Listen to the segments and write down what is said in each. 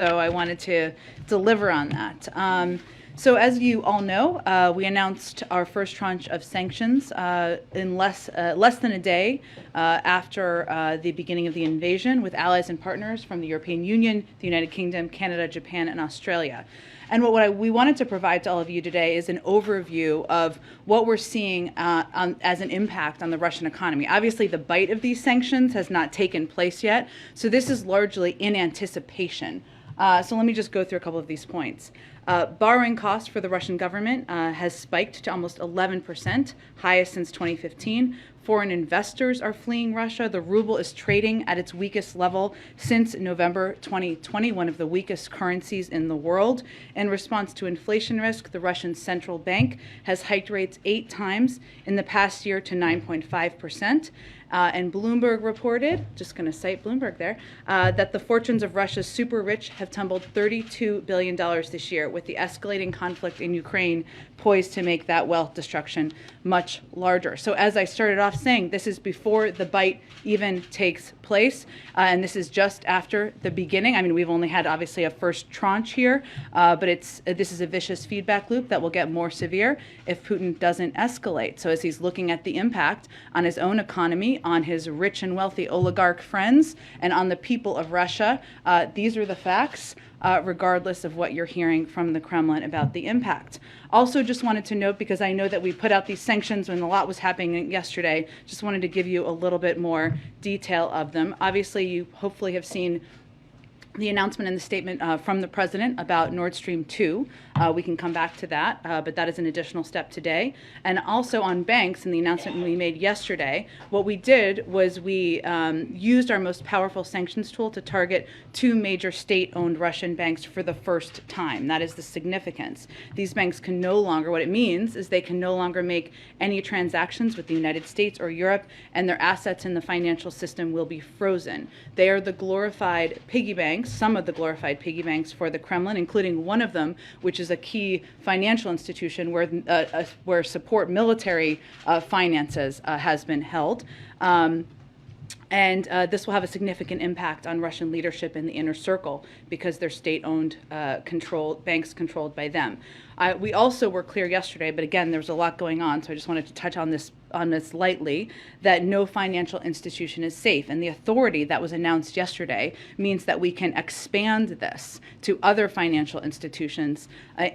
So I wanted to deliver on that. So as you all know, we announced our first tranche of sanctions in less than a day after the beginning of the invasion, with allies and partners from the European Union, the United Kingdom, Canada, Japan, and Australia. And what we wanted to provide to all of you today is an overview of what we're seeing as an impact on the Russian economy. Obviously, the bite of these sanctions has not taken place yet, so this is largely in anticipation. So let me just go through a couple of these points. Borrowing costs for the Russian government has spiked to almost 11%, highest since 2015. Foreign investors are fleeing Russia. The ruble is trading at its weakest level since November 2020, one of the weakest currencies in the world. In response to inflation risk, the Russian central bank has hiked rates 8 times in the past year to 9.5%. And Bloomberg reported, just going to cite Bloomberg there, that the fortunes of Russia's super rich have tumbled $32 billion this year, with the escalating conflict in Ukraine poised to make that wealth destruction much larger. So as I started off saying, this is before the bite even takes place, and this is just after the beginning. I mean, we've only had obviously a first tranche here, but this is a vicious feedback loop that will get more severe if Putin doesn't escalate. So as he's looking at the impact on his own economy, on his rich and wealthy oligarch friends, and on the people of Russia, these are the facts, regardless of what you're hearing from the Kremlin about the impact. Also, just wanted to note, because I know that we put out these sanctions when a lot was happening yesterday, just wanted to give you a little bit more detail of them. Obviously, you hopefully have seen the announcement and the statement from the president about Nord Stream 2. We can come back to that, but that is an additional step today. And also on banks, in the announcement we made yesterday, what we did was we used our most powerful sanctions tool to target 2 major state-owned Russian banks for the first time. That is the significance. These banks can no longer, what it means is they can no longer make any transactions with the United States or Europe, and their assets in the financial system will be frozen. They are the glorified piggy banks, some of the glorified piggy banks for the Kremlin, including one of them, which is a key financial institution where support military finances has been held. And this will have a significant impact on Russian leadership in the inner circle because they're state-owned banks controlled by them. We also were clear yesterday, but again, there was a lot going on, so I just wanted to touch on this lightly, that no financial institution is safe. And the authority that was announced yesterday means that we can expand this to other financial institutions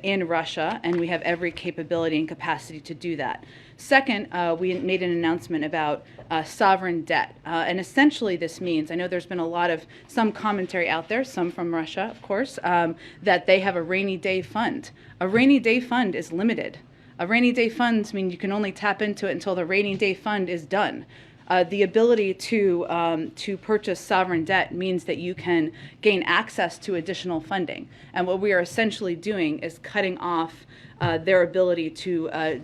in Russia, and we have every capability and capacity to do that. Second, we made an announcement about sovereign debt. And essentially this means, I know there's been some commentary out there, some from Russia, of course, that they have a rainy day fund. A rainy day fund is limited. A rainy day fund means you can only tap into it until the rainy day fund is done. The ability to purchase sovereign debt means that you can gain access to additional funding. And what we are essentially doing is cutting off their ability to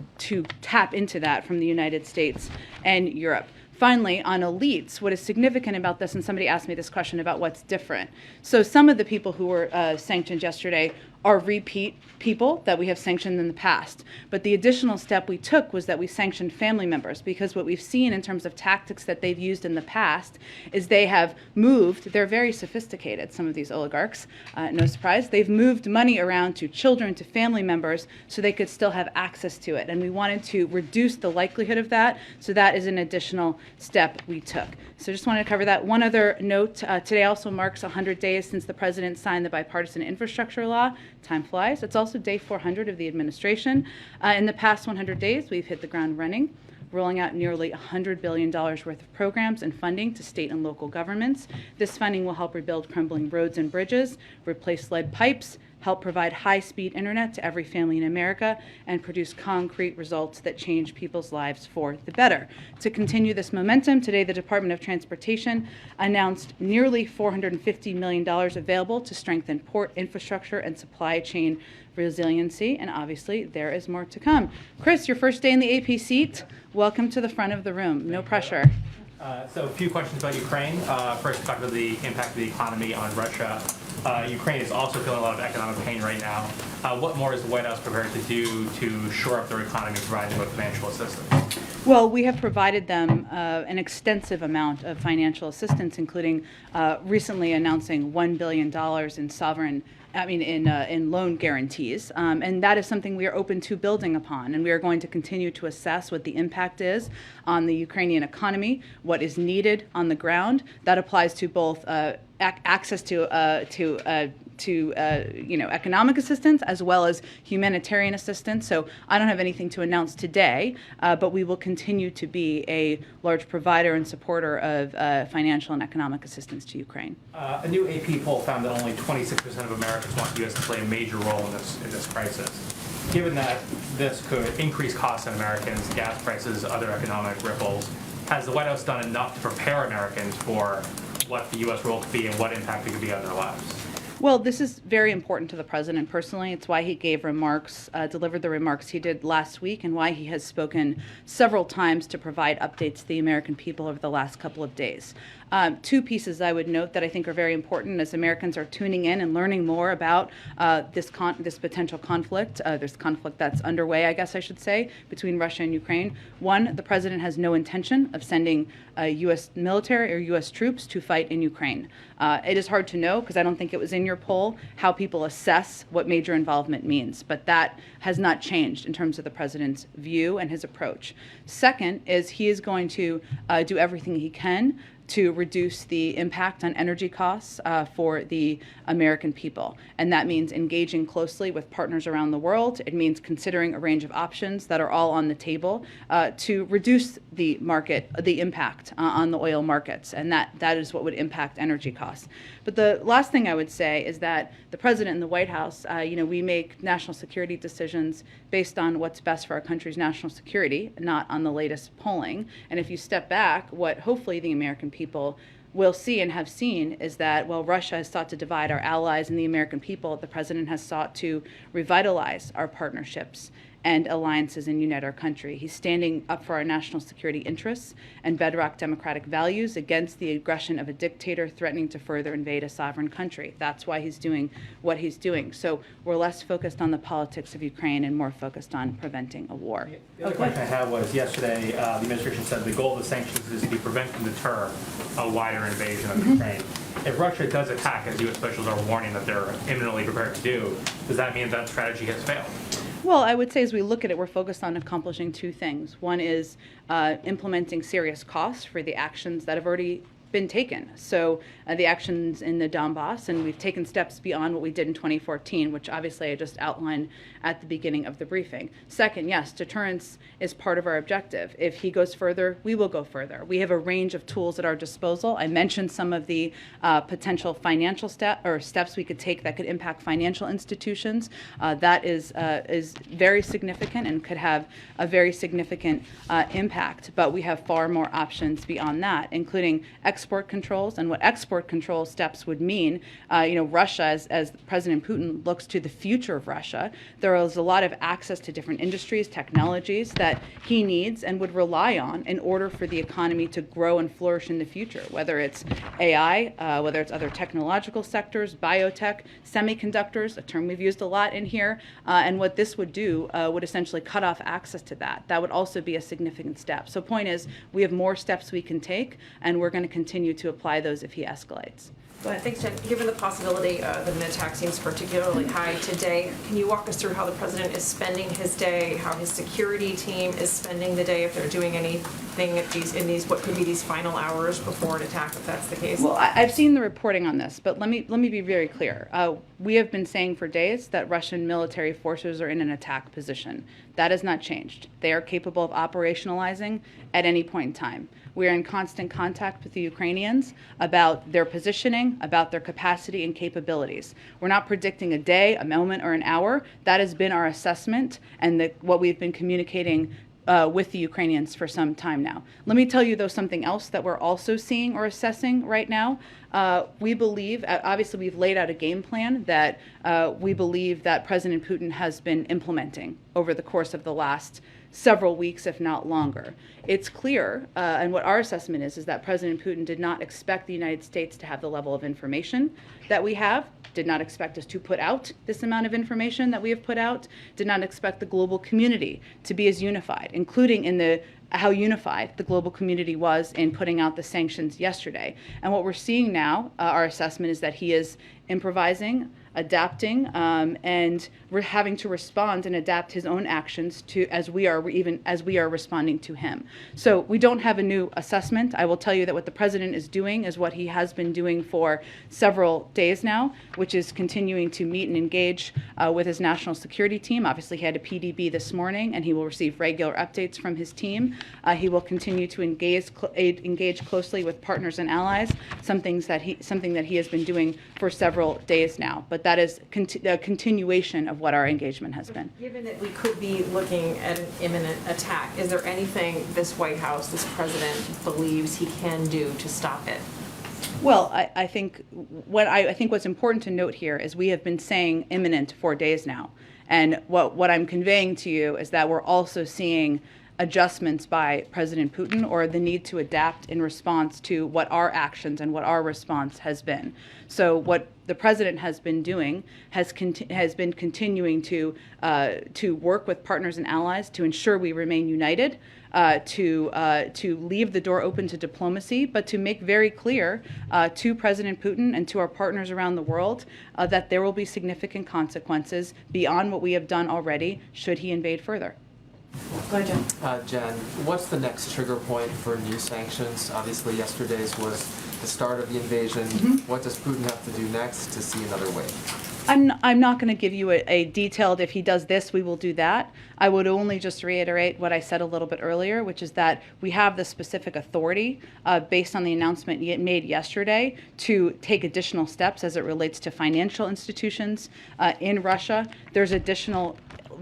tap into that from the United States and Europe. Finally, on elites, what is significant about this, and somebody asked me this question about what's different. So some of the people who were sanctioned yesterday are repeat people that we have sanctioned in the past. But the additional step we took was that we sanctioned family members, because what we've seen in terms of tactics that they've used in the past is they have moved, they're very sophisticated, some of these oligarchs, no surprise, they've moved money around to children, to family members, so they could still have access to it. And we wanted to reduce the likelihood of that, so that is an additional step we took. So just wanted to cover that. One other note, today also marks 100 days since the president signed the bipartisan infrastructure law. Time flies. It's also day 400 of the administration. In the past 100 days, we've hit the ground running, rolling out nearly $100 billion worth of programs and funding to state and local governments. This funding will help rebuild crumbling roads and bridges, replace lead pipes, help provide high-speed internet to every family in America, and produce concrete results that change people's lives for the better. To continue this momentum, today the Department of Transportation announced nearly $450 million available to strengthen port infrastructure and supply chain resiliency, and obviously there is more to come. Chris, your first day in the AP seat. Welcome to the front of the room. No pressure. So a few questions about Ukraine. First, talk about the impact of the economy on Russia. Ukraine is also feeling a lot of economic pain right now. What more is the White House prepared to do to shore up their economy, providing with financial assistance? Well, we have provided them an extensive amount of financial assistance, including recently announcing $1 billion in loan guarantees. And that is something we are open to building upon. And we are going to continue to assess what the impact is on the Ukrainian economy, what is needed on the ground. That applies to both access to economic assistance as well as humanitarian assistance. So I don't have anything to announce today, but we will continue to be a large provider and supporter of financial and economic assistance to Ukraine. A new AP poll found that only 26% of Americans want the U.S. to play a major role in this crisis. Given that this could increase costs on Americans, gas prices, other economic ripples, has the White House done enough to prepare Americans for what the U.S. role could be and what impact it could be on their lives? Well, this is very important to the president personally. It's why he gave delivered the remarks he did last week, and why he has spoken several times to provide updates to the American people over the last couple of days. Two pieces I would note that I think are very important as Americans are tuning in and learning more about this potential conflict, this conflict that's underway, I guess I should say, between Russia and Ukraine. One, the president has no intention of sending U.S. military or U.S. troops to fight in Ukraine. It is hard to know, because I don't think it was in your poll, how people assess what major involvement means, but that has not changed in terms of the president's view and his approach. Second is he is going to do everything he can to reduce the impact on energy costs for the American people. And that means engaging closely with partners around the world. It means considering a range of options that are all on the table to reduce the impact on the oil markets. And that is what would impact energy costs. But the last thing I would say is that the president and the White House, we make national security decisions based on what's best for our country's national security, not on the latest polling. And if you step back, what hopefully the American people will see and have seen is that while Russia has sought to divide our allies and the American people, the president has sought to revitalize our partnerships and alliances and unite our country. He's standing up for our national security interests and bedrock democratic values against the aggression of a dictator threatening to further invade a sovereign country. That's why he's doing what he's doing. So we're less focused on the politics of Ukraine and more focused on preventing a war. The other question I had was, yesterday the administration said the goal of the sanctions is to prevent and deter a wider invasion of Ukraine. If Russia does attack, as U.S. officials are warning that they're imminently prepared to do, does that mean that strategy has failed? Well, I would say as we look at it, we're focused on accomplishing two things. One is implementing serious costs for the actions that have already been taken. So the actions in the Donbass, and we've taken steps beyond what we did in 2014, which obviously I just outlined at the beginning of the briefing. Second, yes, deterrence is part of our objective. If he goes further, we will go further. We have a range of tools at our disposal. I mentioned some of the potential financial steps we could take that could impact financial institutions. That is very significant and could have a very significant impact. But we have far more options beyond that, including export controls. And what export control steps would mean, Russia, as President Putin looks to the future of Russia, there is a lot of access to different industries, technologies that he needs and would rely on in order for the economy to grow and flourish in the future, whether it's AI, whether it's other technological sectors, biotech, semiconductors, a term we've used a lot in here. And what this would do would essentially cut off access to that. That would also be a significant step. So point is, we have more steps we can take, and we're going to continue to apply those if he escalates. Thanks, Jen. Given the possibility that an attack seems particularly high today, can you walk us through how the president is spending his day, how his security team is spending the day, if they're doing anything in these what could be these final hours before an attack, if that's the case? Well, I've seen the reporting on this, but let me be very clear. We have been saying for days that Russian military forces are in an attack position. That has not changed. They are capable of operationalizing at any point in time. We are in constant contact with the Ukrainians about their positioning, about their capacity and capabilities. We're not predicting a day, a moment, or an hour. That has been our assessment and what we've been communicating with the Ukrainians for some time now. Let me tell you, though, something else that we're also seeing or assessing right now. We believe, obviously we've laid out a game plan that we believe that President Putin has been implementing over the course of the last several weeks, if not longer. It's clear, and what our assessment is that President Putin did not expect the United States to have the level of information that we have, did not expect us to put out this amount of information that we have put out, did not expect the global community to be as unified, including in how unified the global community was in putting out the sanctions yesterday. And what we're seeing now, our assessment is that he is improvising, adapting, and we're having to respond and adapt his own actions to as we are responding to him. So we don't have a new assessment. I will tell you that what the president is doing is what he has been doing for several days now, which is continuing to meet and engage with his national security team. Obviously, he had a PDB this morning, and he will receive regular updates from his team. He will continue to engage closely with partners and allies, something that he has been doing for several days now. But that is a continuation of what our engagement has been. Given that we could be looking at an imminent attack, is there anything this White House, this president believes he can do to stop it? Well, I think what's important to note here is we have been saying imminent for days now. And what I'm conveying to you is that we're also seeing adjustments by President Putin, or the need to adapt in response to what our actions and what our response has been. So what the president has been doing has been continuing to work with partners and allies to ensure we remain united, to leave the door open to diplomacy, but to make very clear to President Putin and to our partners around the world that there will be significant consequences beyond what we have done already should he invade further. Go ahead, Jen. Jen, what's the next trigger point for new sanctions? Obviously, yesterday's was the start of the invasion. What does Putin have to do next to see another wave? I'm not going to give you a detailed, if he does this, we will do that. I would only just reiterate what I said a little bit earlier, which is that we have the specific authority based on the announcement made yesterday to take additional steps as it relates to financial institutions in Russia. There's additional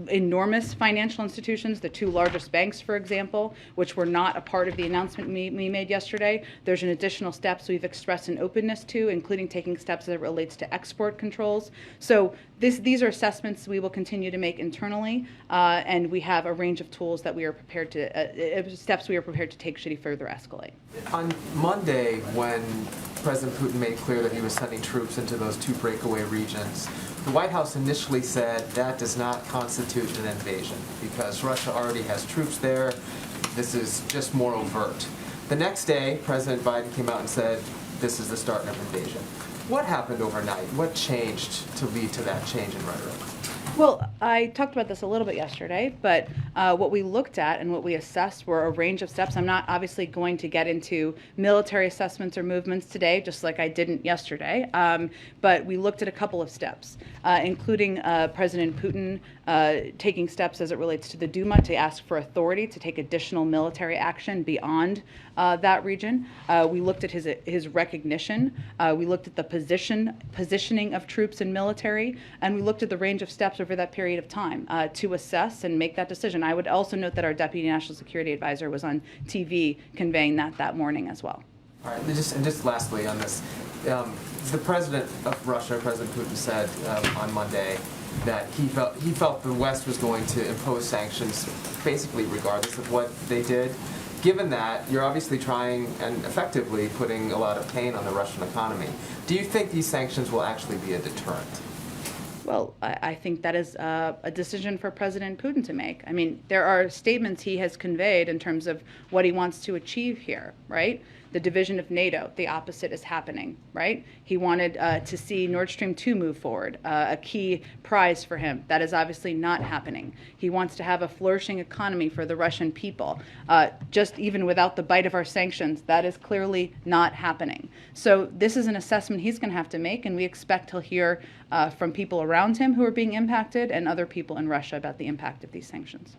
enormous financial institutions, the two largest banks, for example, which were not a part of the announcement we made yesterday. There's an additional steps we've expressed an openness to, including taking steps as it relates to export controls. So these are assessments we will continue to make internally, and we have a range of tools that we are prepared to, steps we are prepared to take should he further escalate. On Monday, when President Putin made clear that he was sending troops into those two breakaway regions, the White House initially said that does not constitute an invasion because Russia already has troops there. This is just more overt. The next day, President Biden came out and said this is the start of invasion. What happened overnight? What changed to lead to that change in rhetoric? Well, I talked about this a little bit yesterday, but what we looked at and what we assessed were a range of steps. I'm not obviously going to get into military assessments or movements today, just like I didn't yesterday, but we looked at a couple of steps, including President Putin taking steps as it relates to the Duma to ask for authority to take additional military action beyond that region. We looked at his recognition. We looked at the positioning of troops and military, and we looked at the range of steps over that period of time to assess and make that decision. I would also note that our Deputy National Security Advisor was on TV conveying that morning as well. All right, and just lastly on this, the president of Russia, President Putin, said on Monday that he felt the West was going to impose sanctions basically regardless of what they did. Given that, you're obviously trying and effectively putting a lot of pain on the Russian economy. Do you think these sanctions will actually be a deterrent? Well, I think that is a decision for President Putin to make. I mean, there are statements he has conveyed in terms of what he wants to achieve here, right? The division of NATO, the opposite is happening, right? He wanted to see Nord Stream 2 move forward, a key prize for him. That is obviously not happening. He wants to have a flourishing economy for the Russian people. Just even without the bite of our sanctions, that is clearly not happening. So this is an assessment he's going to have to make, and we expect he'll hear from people around him who are being impacted and other people in Russia about the impact of these sanctions.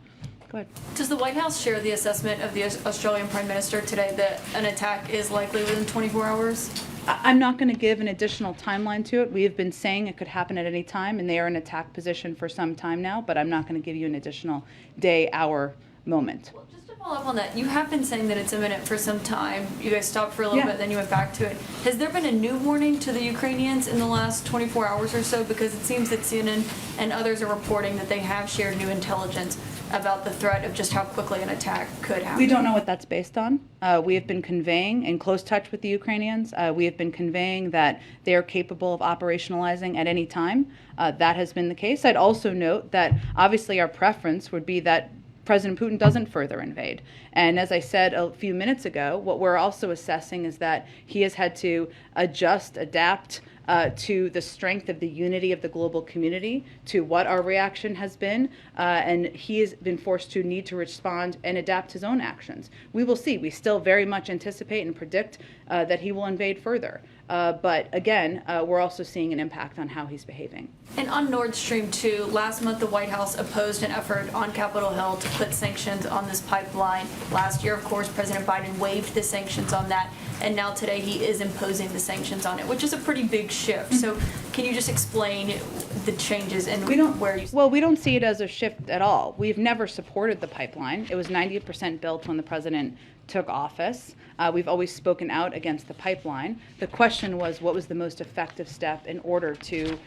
Go ahead. Does the White House share the assessment of the Australian Prime Minister today that an attack is likely within 24 hours? I'm not going to give an additional timeline to it. We have been saying it could happen at any time, and they are in attack position for some time now, but I'm not going to give you an additional day, hour, moment. Well, just to follow up on that, you have been saying that it's imminent for some time. You guys stopped for a little bit, then you went back to it. Has there been a new warning to the Ukrainians in the last 24 hours or so? Because it seems that CNN and others are reporting that they have shared new intelligence. about the threat of just how quickly an attack could happen? We don't know what that's based on. We have been conveying, in close touch with the Ukrainians, we have been conveying that they are capable of operationalizing at any time. That has been the case. I'd also note that obviously our preference would be that President Putin doesn't further invade. And as I said a few minutes ago, what we're also assessing is that he has had to adjust, adapt to the strength of the unity of the global community, to what our reaction has been, and he has been forced to need to respond and adapt his own actions. We will see. We still very much anticipate and predict that he will invade further. But again, we're also seeing an impact on how he's behaving. And on Nord Stream 2, last month the White House opposed an effort on Capitol Hill to put sanctions on this pipeline. Last year, of course, President Biden waived the sanctions on that, and now today he is imposing the sanctions on it, which is a pretty big shift. So can you just explain the changes and where you... Well, we don't see it as a shift at all. We've never supported the pipeline. It was 90% built when the president took office. We've always spoken out against the pipeline. The question was, what was the most effective step in order to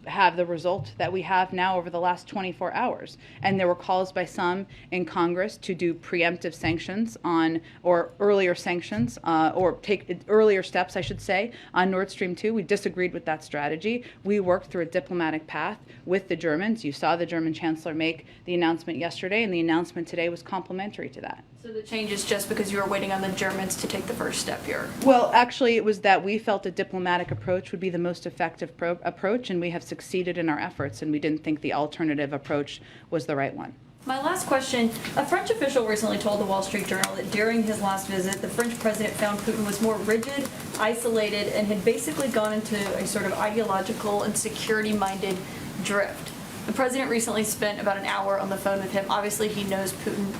have the result that we have now over the last 24 hours? And there were calls by some in Congress to do preemptive sanctions on, or earlier sanctions, or take earlier steps, I should say, on Nord Stream 2. We disagreed with that strategy. We worked through a diplomatic path with the Germans. You saw the German chancellor make the announcement yesterday, and the announcement today was complementary to that. So the change is just because you were waiting on the Germans to take the first step here? Well, actually, it was that we felt a diplomatic approach would be the most effective approach, and we have succeeded in our efforts, and we didn't think the alternative approach was the right one. My last question, a French official recently told the Wall Street Journal that during his last visit, the French president found Putin was more rigid, isolated, and had basically gone into a sort of ideological and security-minded drift. The president recently spent about an hour on the phone with him. Obviously, he knows Putin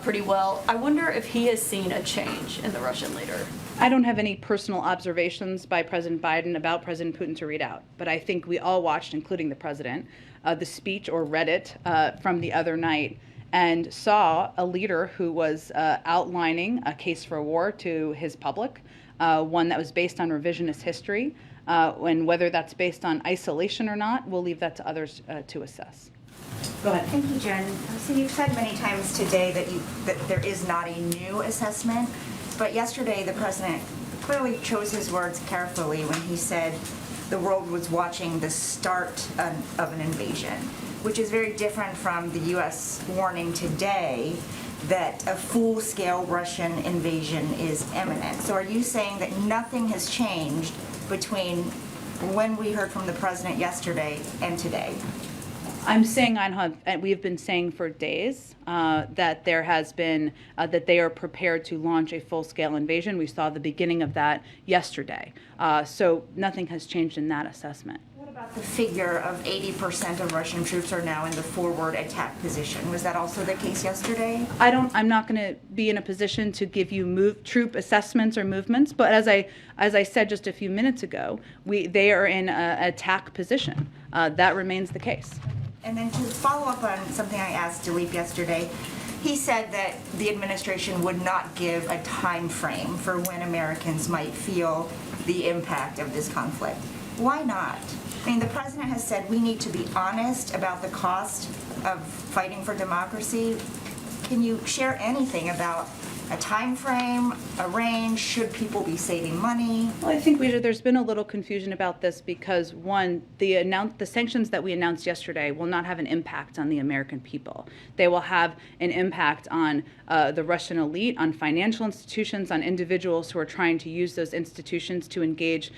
pretty well. I wonder if he has seen a change in the Russian leader. I don't have any personal observations by President Biden about President Putin to read out, but I think we all watched, including the president, the speech or read it from the other night and saw a leader who was outlining a case for war to his public, one that was based on revisionist history, and whether that's based on isolation or not, we'll leave that to others to assess. Go ahead. Thank you, Jen. So you've said many times today that there is not a new assessment, but yesterday the president clearly chose his words carefully when he said the world was watching the start of an invasion, which is very different from the U.S. warning today that a full-scale Russian invasion is imminent. So are you saying that nothing has changed between when we heard from the president yesterday and today? I'm saying we have been saying for days that there has been that they are prepared to launch a full-scale invasion. We saw the beginning of that yesterday. So nothing has changed in that assessment. What about the figure of 80% of Russian troops are now in the forward attack position? Was that also the case yesterday? I'm not going to be in a position to give you troop assessments or movements, but as I said just a few minutes ago, they are in an attack position. That remains the case. And then to follow up on something I asked Dilip yesterday, he said that the administration would not give a time frame for when Americans might feel the impact of this conflict. Why not? I mean, the president has said we need to be honest about the cost of fighting for democracy. Can you share anything about a time frame, a range? Should people be saving money? Well, I think there's been a little confusion about this because, one, the sanctions that we announced yesterday will not have an impact on the American people. They will have an impact on the Russian elite, on financial institutions, on individuals who are trying to use those institutions to engage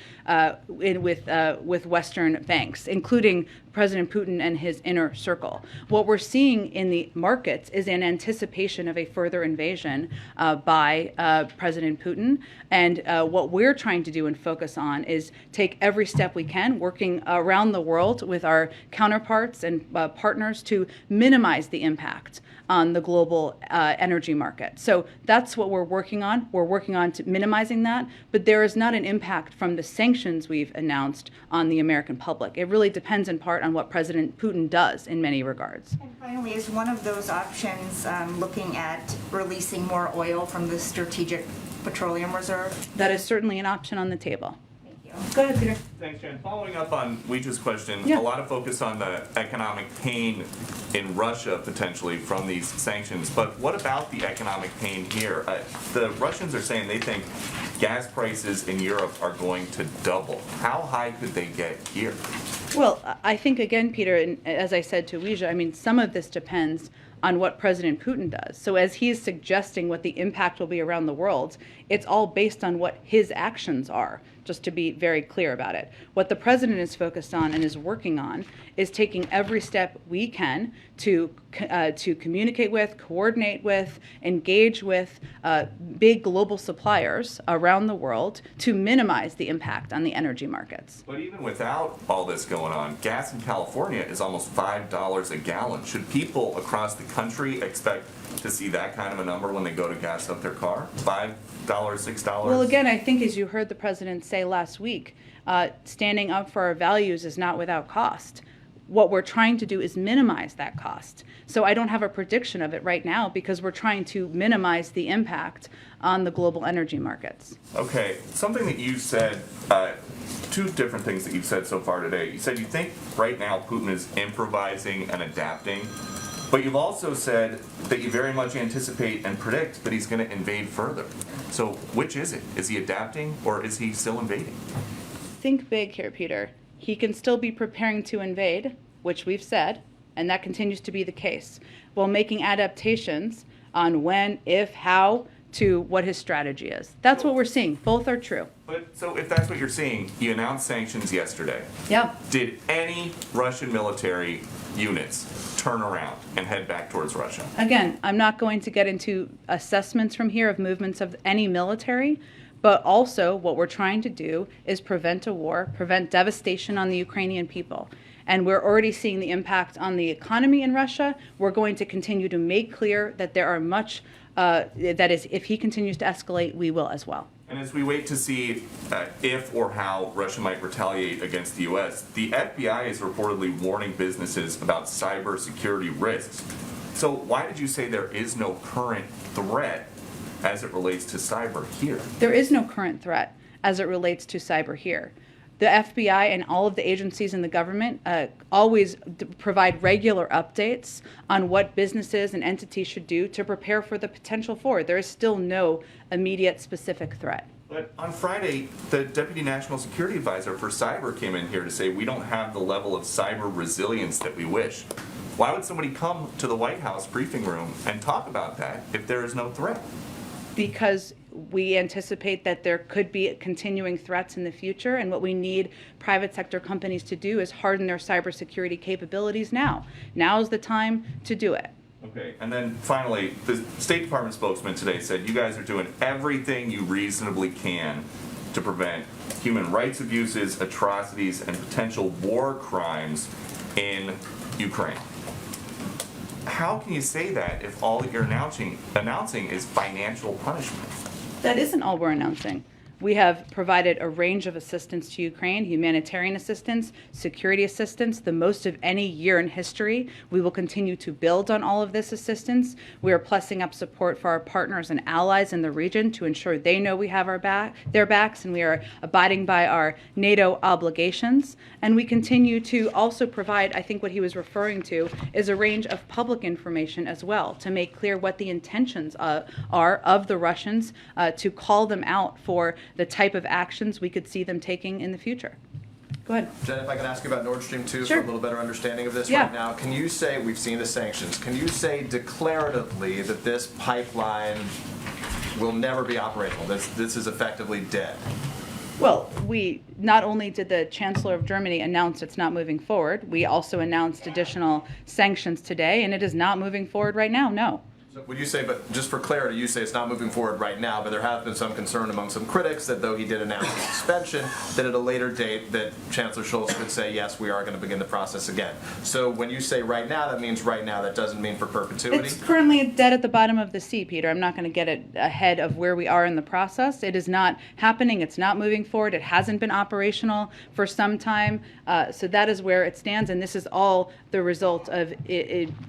with Western banks, including President Putin and his inner circle. What we're seeing in the markets is an anticipation of a further invasion by President Putin. And what we're trying to do and focus on is take every step we can, working around the world with our counterparts and partners to minimize the impact on the global energy market. So that's what we're working on. We're working on minimizing that, but there is not an impact from the sanctions we've announced on the American public. It really depends in part on what President Putin does in many regards. And finally, is one of those options looking at releasing more oil from the Strategic Petroleum Reserve? That is certainly an option on the table. Thank you. Go ahead, Peter. Thanks, Jen. Following up on Weij's question, Yeah. a lot of focus on the economic pain in Russia potentially from these sanctions, but what about the economic pain here? The Russians are saying they think gas prices in Europe are going to double. How high could they get here? Well, I think, again, Peter, and as I said to Weija, I mean, some of this depends on what President Putin does. So as he is suggesting what the impact will be around the world, it's all based on what his actions are, just to be very clear about it. What the president is focused on and is working on is taking every step we can to communicate with, coordinate with, engage with big global suppliers around the world to minimize the impact on the energy markets. But even without all this going on, gas in California is almost $5 a gallon. Should people across the country expect to see that kind of a number when they go to gas up their car? $5, $6? Well, again, I think as you heard the president say last week, standing up for our values is not without cost. What we're trying to do is minimize that cost. So I don't have a prediction of it right now because we're trying to minimize the impact on the global energy markets. Okay, something that you said, two different things that you've said so far today. You said you think right now Putin is improvising and adapting, but you've also said that you very much anticipate and predict that he's going to invade further. So which is it? Is he adapting or is he still invading? Think big here, Peter. He can still be preparing to invade, which we've said, and that continues to be the case, while making adaptations on when, if, how, to what his strategy is. That's what we're seeing. Both are true. But so if that's what you're seeing, you announced sanctions yesterday. Yeah. Did any Russian military units turn around and head back towards Russia? Again, I'm not going to get into assessments from here of movements of any military, but also what we're trying to do is prevent a war, prevent devastation on the Ukrainian people. And we're already seeing the impact on the economy in Russia. We're going to continue to make clear that there are much, that is, if he continues to escalate, we will as well. And as we wait to see if or how Russia might retaliate against the U.S., the FBI is reportedly warning businesses about cybersecurity risks. So why did you say there is no current threat as it relates to cyber here? There is no current threat as it relates to cyber here. The FBI and all of the agencies in the government always provide regular updates on what businesses and entities should do to prepare for the potential for. There is still no immediate specific threat. But on Friday, the Deputy National Security Advisor for Cyber came in here to say we don't have the level of cyber resilience that we wish. Why would somebody come to the White House briefing room and talk about that if there is no threat? Because we anticipate that there could be continuing threats in the future, and what we need private sector companies to do is harden their cybersecurity capabilities now. Now is the time to do it. Okay, and then finally, the State Department spokesman today said you guys are doing everything you reasonably can to prevent human rights abuses, atrocities, and potential war crimes in Ukraine. How can you say that if all that you're announcing is financial punishment? That isn't all we're announcing. We have provided a range of assistance to Ukraine, humanitarian assistance, security assistance, the most of any year in history. We will continue to build on all of this assistance. We are plussing up support for our partners and allies in the region to ensure they know we have their backs, and we are abiding by our NATO obligations. And we continue to also provide, I think what he was referring to, is a range of public information as well to make clear what the intentions are of the Russians, to call them out for the type of actions we could see them taking in the future. Go ahead. Jen, if I can ask you about Nord Stream 2 Sure. for a little better understanding of this Yeah. right now. Can you say, we've seen the sanctions, can you say declaratively that this pipeline will never be operational? This is effectively dead? Well, we not only did the Chancellor of Germany announce it's not moving forward, we also announced additional sanctions today, and it is not moving forward right now, no. So would you say, but just for clarity, you say it's not moving forward right now, but there has been some concern among some critics that though he did announce the suspension, that at a later date that Chancellor Scholz could say, yes, we are going to begin the process again. So when you say right now, that means right now, that doesn't mean for perpetuity? It's currently dead at the bottom of the sea, Peter. I'm not going to get it ahead of where we are in the process. It is not happening. It's not moving forward. It hasn't been operational for some time. So that is where it stands, and this is all the result of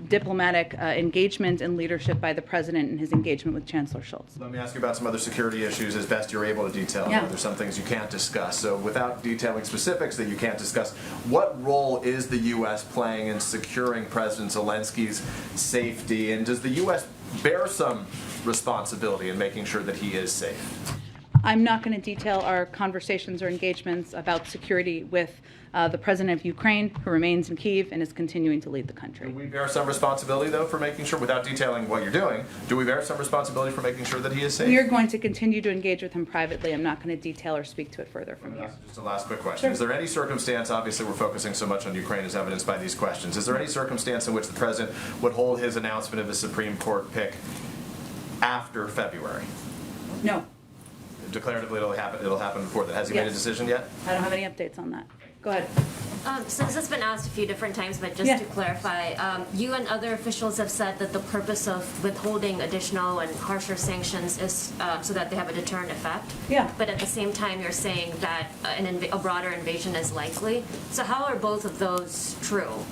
diplomatic engagement and leadership leadership by the president and his engagement with Chancellor Schultz. Let me ask you about some other security issues as best you're able to detail. Yeah. There's some things you can't discuss. So without detailing specifics that you can't discuss, what role is the U.S. playing in securing President Zelensky's safety? And does the U.S. bear some responsibility in making sure that he is safe? I'm not going to detail our conversations or engagements about security with the president of Ukraine, who remains in Kyiv and is continuing to lead the country. Do we bear some responsibility, though, for making sure, without detailing what you're doing, do we bear some responsibility for making sure that he is safe? We are going to continue to engage with him privately. I'm not going to detail or speak to it further from here. Just a last quick question. Sure. Is there any circumstance, obviously we're focusing so much on Ukraine as evidenced by these questions, is there any circumstance in which the president would hold his announcement of his Supreme Court pick after February? No, Declaratively, it'll happen before that. Has he made a Yes. decision yet? I don't have any updates on that. Go ahead. So this has been asked a few different times, but just Yeah. to clarify, you and other officials have said that the purpose of withholding additional and harsher sanctions is so that they have a deterrent effect. Yeah. But at the same time, you're saying that a broader invasion is likely. So how are both of those true,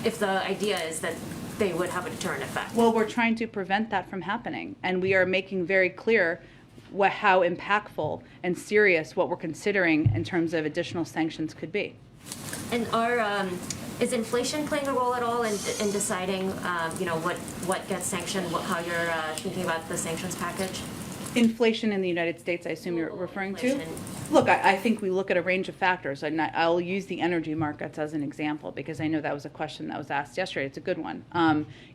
if the idea is that they would have a deterrent effect? Well, we're trying to prevent that from happening, and we are making very clear how impactful and serious what we're considering in terms of additional sanctions could be. And is inflation playing a role at all in deciding, what gets sanctioned, how you're thinking about the sanctions package? Inflation in the United States, I assume you're referring to? Inflation. Look, I think we look at a range of factors, and I'll use the energy markets as an example because I know that was a question that was asked yesterday. It's a good one.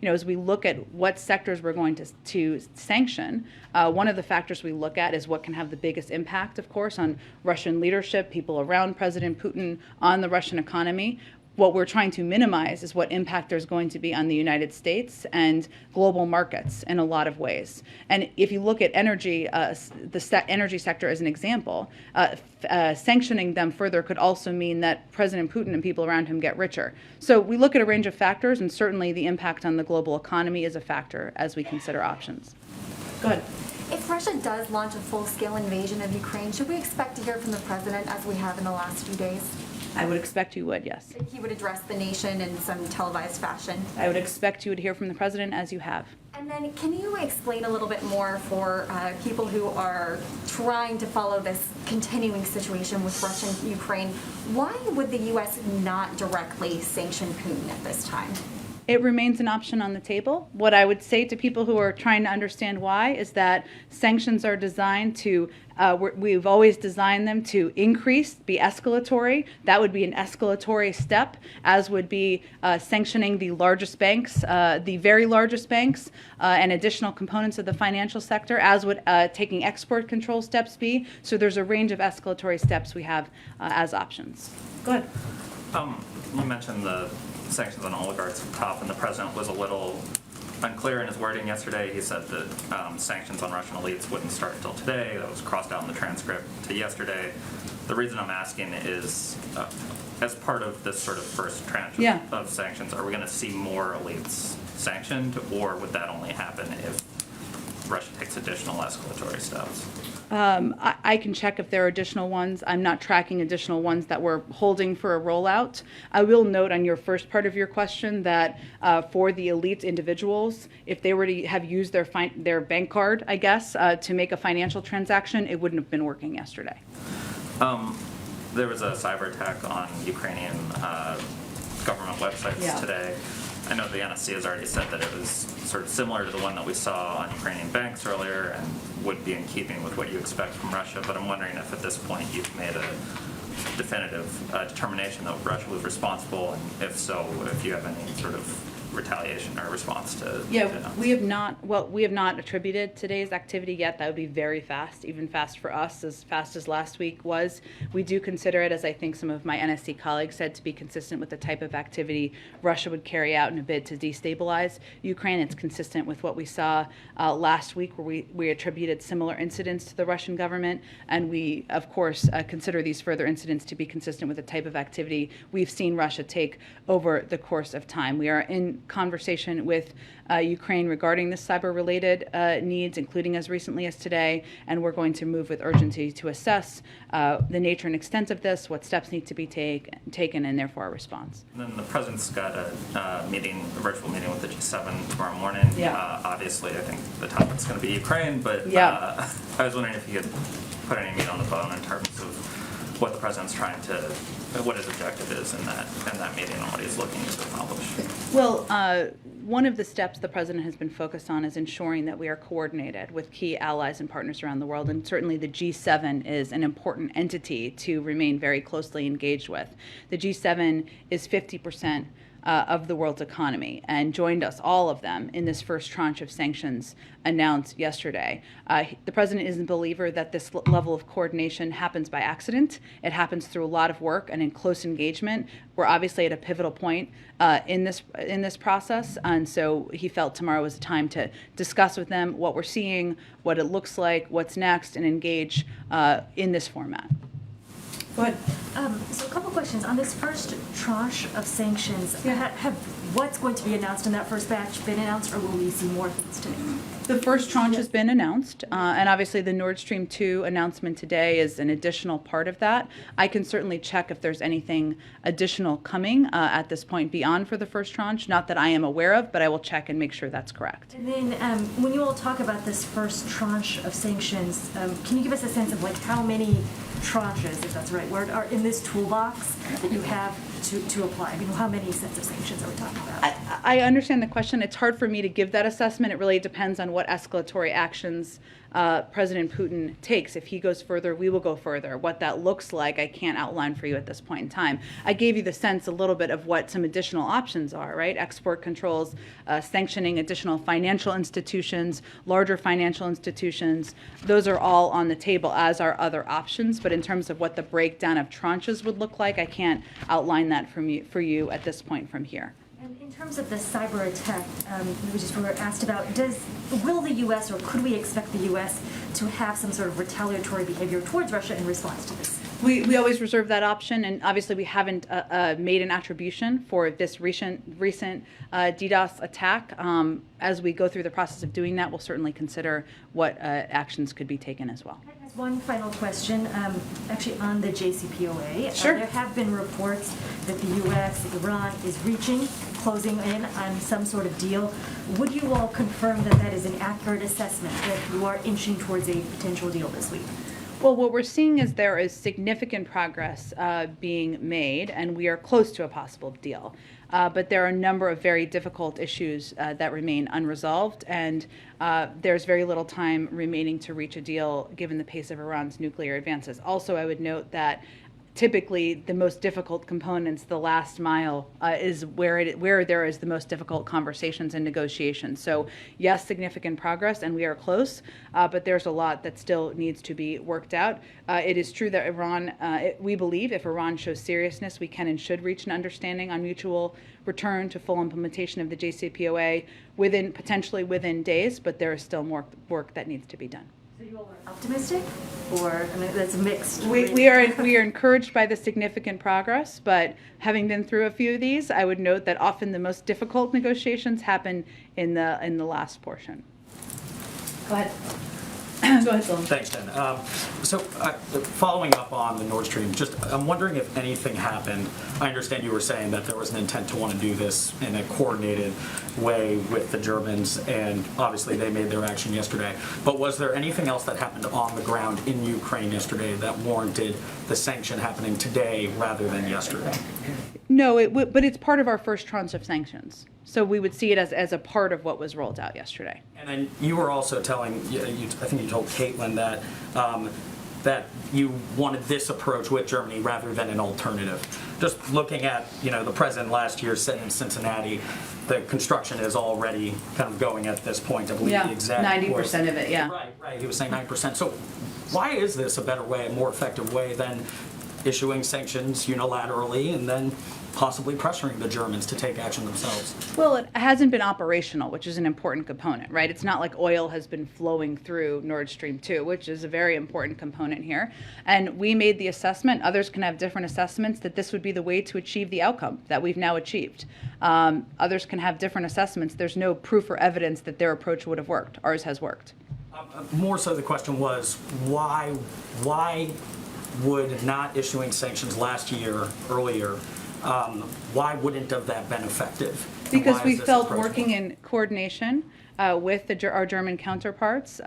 As we look at what sectors we're going to sanction, one of the factors we look at is what can have the biggest impact, of course, on Russian leadership, people around President Putin, on the Russian economy. What we're trying to minimize is what impact there's going to be on the United States and global markets in a lot of ways. And if you look at energy, the energy sector as an example, sanctioning them further could also mean that President Putin and people around him get richer. So we look at a range of factors, and certainly the impact on the global economy is a factor as we consider options. Go ahead. If Russia does launch a full-scale invasion of Ukraine, should we expect to hear from the president as we have in the last few days? I would expect you would, yes. He would address the nation in some televised fashion. I would expect you would hear from the president as you have. And then can you explain a little bit more for people who are trying to follow this continuing situation with Russia and Ukraine, why would the U.S. not directly sanction Putin at this time? It remains an option on the table. What I would say to people who are trying to understand why is that sanctions are designed to, we've always designed them to increase, be escalatory. That would be an escalatory step, as would be sanctioning the largest banks, the very largest banks, and additional components of the financial sector, as would taking export control steps be. So there's a range of escalatory steps we have as options. Go ahead. You mentioned the sanctions on oligarchs at the top, and the president was a little unclear in his wording yesterday. He said that sanctions on Russian elites wouldn't start until today. That was crossed out in the transcript to yesterday. The reason I'm asking is, as part of this sort of first tranche of sanctions, are we going to see more elites sanctioned, or would that only happen if Russia takes additional escalatory steps? I can check if there are additional ones. I'm not tracking additional ones that we're holding for a rollout. I will note on your first part of your question that for the elite individuals, if they were to have used their bank card, I guess, to make a financial transaction, it wouldn't have been working yesterday. There was a cyber attack on Ukrainian government websites today. I know the NSC has already said that it was sort of similar to the one that we saw on Ukrainian banks earlier and would be in keeping with what you expect from Russia, but I'm wondering if at this point you've made a definitive determination that Russia was responsible, and if so, if you have any sort of retaliation or response to we have not attributed today's activity yet. That would be very fast, even fast for us, as fast as last week was. We do consider it, as I think some of my NSC colleagues said, to be consistent with the type of activity Russia would carry out in a bid to destabilize Ukraine. It's consistent with what we saw last week, where we attributed similar incidents to the Russian government, and we, of course, consider these further incidents to be consistent with the type of activity we've seen Russia take over the course of time. We are in conversation with Ukraine regarding the cyber-related needs, including as recently as today, and we're going to move with urgency to assess the nature and extent of this, what steps need to be taken, and therefore our response. And then the president's got a virtual meeting with the G7 tomorrow morning. Yeah. Obviously, I think the topic's going to be Ukraine, but Yeah. I was wondering if you could put any meat on the bone in terms of what the president's what his objective is in that meeting and what he's looking to accomplish. Well, one of the steps the president has been focused on is ensuring that we are coordinated with key allies and partners around the world, and certainly the G7 is an important entity to remain very closely engaged with. The G7 is 50% of the world's economy and joined us, all of them, in this first tranche of sanctions announced yesterday. The president is a believer that this level of coordination happens by accident. It happens through a lot of work and in close engagement. We're obviously at a pivotal point in this process, and so he felt tomorrow was a time to discuss with them what we're seeing, what it looks like, what's next, and engage in this format. Go ahead. So a couple questions. On this first tranche of sanctions, have what's going to be announced in that first batch been announced, or will we see more things today? The first tranche has been announced, and obviously the Nord Stream 2 announcement today is an additional part of that. I can certainly check if there's anything additional coming at this point beyond for the first tranche, not that I am aware of, but I will check and make sure that's correct. And then when you all talk about this first tranche of sanctions, can you give us a sense of like how many tranches, if that's the right word, are in this toolbox that you have to apply? I mean, how many sets of sanctions are we talking about? I understand the question. It's hard for me to give that assessment. It really depends on what escalatory actions President Putin takes. If he goes further, we will go further. What that looks like, I can't outline for you at this point in time. I gave you the sense a little bit of what some additional options are, right? Export controls, sanctioning additional financial institutions, larger financial institutions. Those are all on the table, as are other options. But in terms of what the breakdown of tranches would look like, I can't outline that for you at this point from here. And in terms of the cyber attack, we just were asked about, will the U.S. or could we expect the U.S. to have some sort of retaliatory behavior towards Russia in response to this? We always reserve that option, and obviously we haven't made an attribution for this recent DDoS attack. As we go through the process of doing that, we'll certainly consider what actions could be taken as well. One final question, actually on the JCPOA. Sure. There have been reports that the U.S., Iran is closing in on some sort of deal. Would you all confirm that that is an accurate assessment, that you are inching towards a potential deal this week? Well, what we're seeing is there is significant progress being made, and we are close to a possible deal. But there are a number of very difficult issues that remain unresolved, and there's very little time remaining to reach a deal given the pace of Iran's nuclear advances. Also, I would note that typically the most difficult components, the last mile, is where there is the most difficult conversations and negotiations. So yes, significant progress, and we are close, but there's a lot that still needs to be worked out. It is true that Iran, we believe if Iran shows seriousness, we can and should reach an understanding on mutual return to full implementation of the JCPOA potentially within days, but there is still more work that needs to be done. So you all are optimistic, or I mean, that's mixed? We are encouraged by the significant progress, but having been through a few of these, I would note that often the most difficult negotiations happen in the last portion. Go ahead. Go ahead, Bill. Thanks, Jen. Following up on the Nord Stream, I'm wondering if anything happened. I understand you were saying that there was an intent to want to do this in a coordinated way with the Germans, and obviously they made their action yesterday. But was there anything else that happened on the ground in Ukraine yesterday that warranted the sanction happening today rather than yesterday? No, but it's part of our first tranche of sanctions. So we would see it as a part of what was rolled out yesterday. And then you were also telling, I think you told Caitlin that that you wanted this approach with Germany rather than an alternative. Just looking at, the president last year said in Cincinnati, the construction is already kind of going at this point. I believe the exact 90% of it, yeah. Right. He was saying 9%. So why is this a better way, a more effective way than issuing sanctions unilaterally and then possibly pressuring the Germans to take action themselves? Well, it hasn't been operational, which is an important component, right? It's not like oil has been flowing through Nord Stream 2, which is a very important component here. And we made the assessment, others can have different assessments, that this would be the way to achieve the outcome that we've now achieved. Others can have different assessments. There's no proof or evidence that their approach would have worked. Ours has worked. More so the question was, why would not issuing sanctions last year, earlier, why wouldn't have that been effective? And Because why we is this felt approach- working in coordination with our German counterparts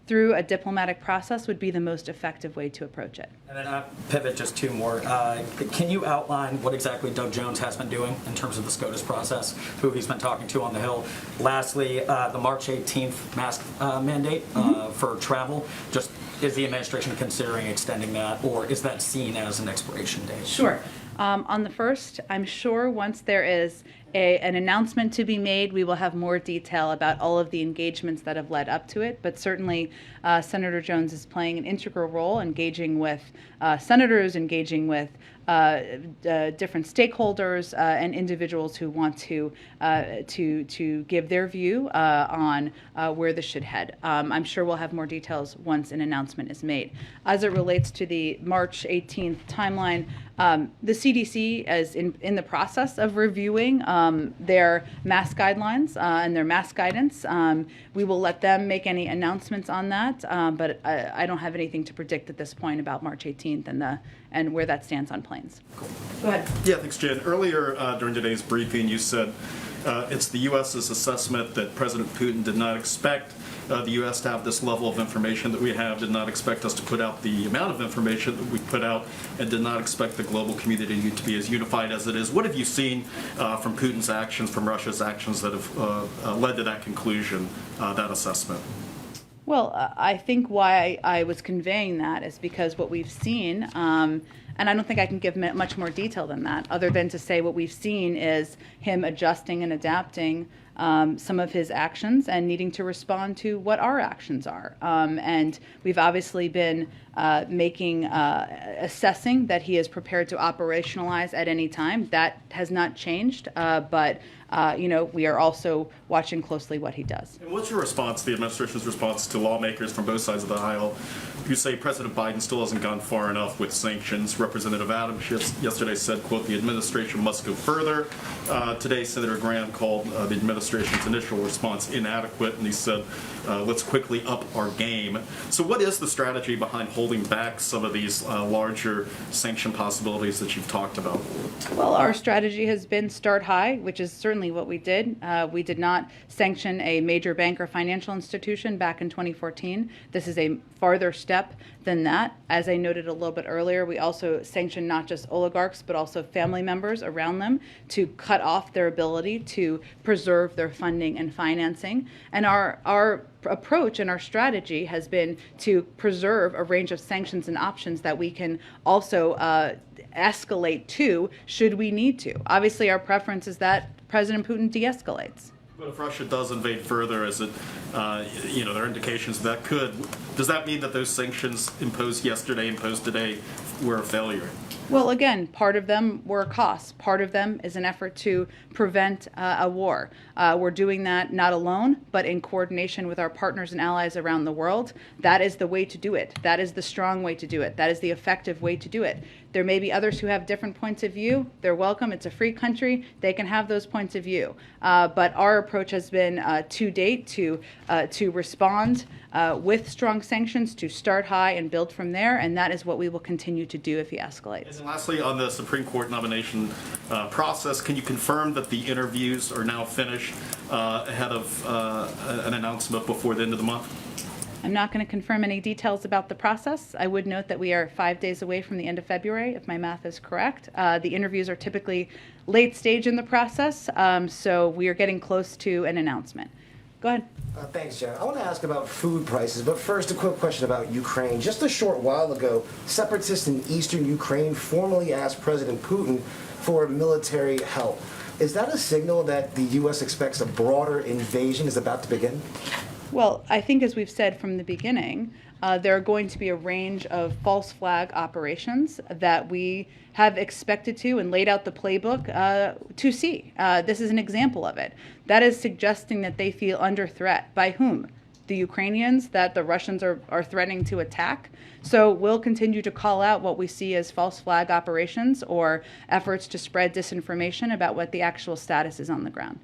through a diplomatic process would be the most effective way to approach it. And then I'll pivot just two more. Can you outline what exactly Doug Jones has been doing in terms of the SCOTUS process, who he's been talking to on the Hill? Lastly, the March 18th mask mandate for travel. Just is the administration considering extending that, or is that seen as an expiration date? Sure. On the first, I'm sure once there is an announcement to be made, we will have more detail about all of the engagements that have led up to it. But certainly, Senator Jones is playing an integral role, engaging with senators, engaging with different stakeholders and individuals who want to give their view on where this should head. I'm sure we'll have more details once an announcement is made. As it relates to the March 18th timeline, the CDC is in the process of reviewing their mask guidelines and their mask guidance. We will let them make any announcements on that, but I don't have anything to predict at this point about March 18th and where that stands on planes. Go ahead. Yeah, thanks, Jen. Earlier during today's briefing, you said it's the U.S.'s assessment that President Putin did not expect the U.S. to have this level of information that we have, did not expect us to put out the amount of information that we put out, and did not expect the global community to be as unified as it is. What have you seen from Putin's actions, from Russia's actions that have led to that conclusion, that assessment? Well, I think why I was conveying that is because what we've seen, and I don't think I can give much more detail than that, other than to say what we've seen is him adjusting and adapting some of his actions and needing to respond to what our actions are. And we've obviously been assessing that he is prepared to operationalize at any time. That has not changed, but we are also watching closely what he does. And what's your response, the administration's response, to lawmakers from both sides of the aisle who say President Biden still hasn't gone far enough with sanctions? Representative Adams yesterday said, quote, the administration must go further. Today, Senator Graham called the administration's initial response inadequate, and he said, let's quickly up our game. So what is the strategy behind holding back some of these larger sanction possibilities that you've talked about? Well, our strategy has been start high, which is certainly what we did. We did not sanction a major bank or financial institution back in 2014. This is a farther step than that. As I noted a little bit earlier, we also sanctioned not just oligarchs, but also family members around them to cut off their ability to preserve their funding and financing. And our approach and our strategy has been to preserve a range of sanctions and options that we can also escalate to should we need to. Obviously, our preference is that President Putin de-escalates. But if Russia does invade further, as it, there are indications that could, does that mean that those sanctions imposed yesterday, imposed today, were a failure? Well, again, part of them were costs. Part of them is an effort to prevent a war. We're doing that not alone, but in coordination with our partners and allies around the world. That is the way to do it. That is the strong way to do it. That is the effective way to do it. There may be others who have different points of view. They're welcome. It's a free country. They can have those points of view. But our approach has been to date to respond with strong sanctions, to start high and build from there, and that is what we will continue to do if he escalates. And lastly, on the Supreme Court nomination process, can you confirm that the interviews are now finished ahead of an announcement before the end of the month? I'm not going to confirm any details about the process. I would note that we are 5 days away from the end of February, if my math is correct. The interviews are typically late stage in the process, so we are getting close to an announcement. Go ahead. Thanks, Jen. I want to ask about food prices, but first a quick question about Ukraine. Just a short while ago, separatists in eastern Ukraine formally asked President Putin for military help. Is that a signal that the U.S. expects a broader invasion is about to begin? Well, I think as we've said from the beginning, there are going to be a range of false flag operations that we have expected to and laid out the playbook to see. This is an example of it. That is suggesting that they feel under threat. By whom? The Ukrainians, that the Russians are threatening to attack. So we'll continue to call out what we see as false flag operations or efforts to spread disinformation about what the actual status is on the ground.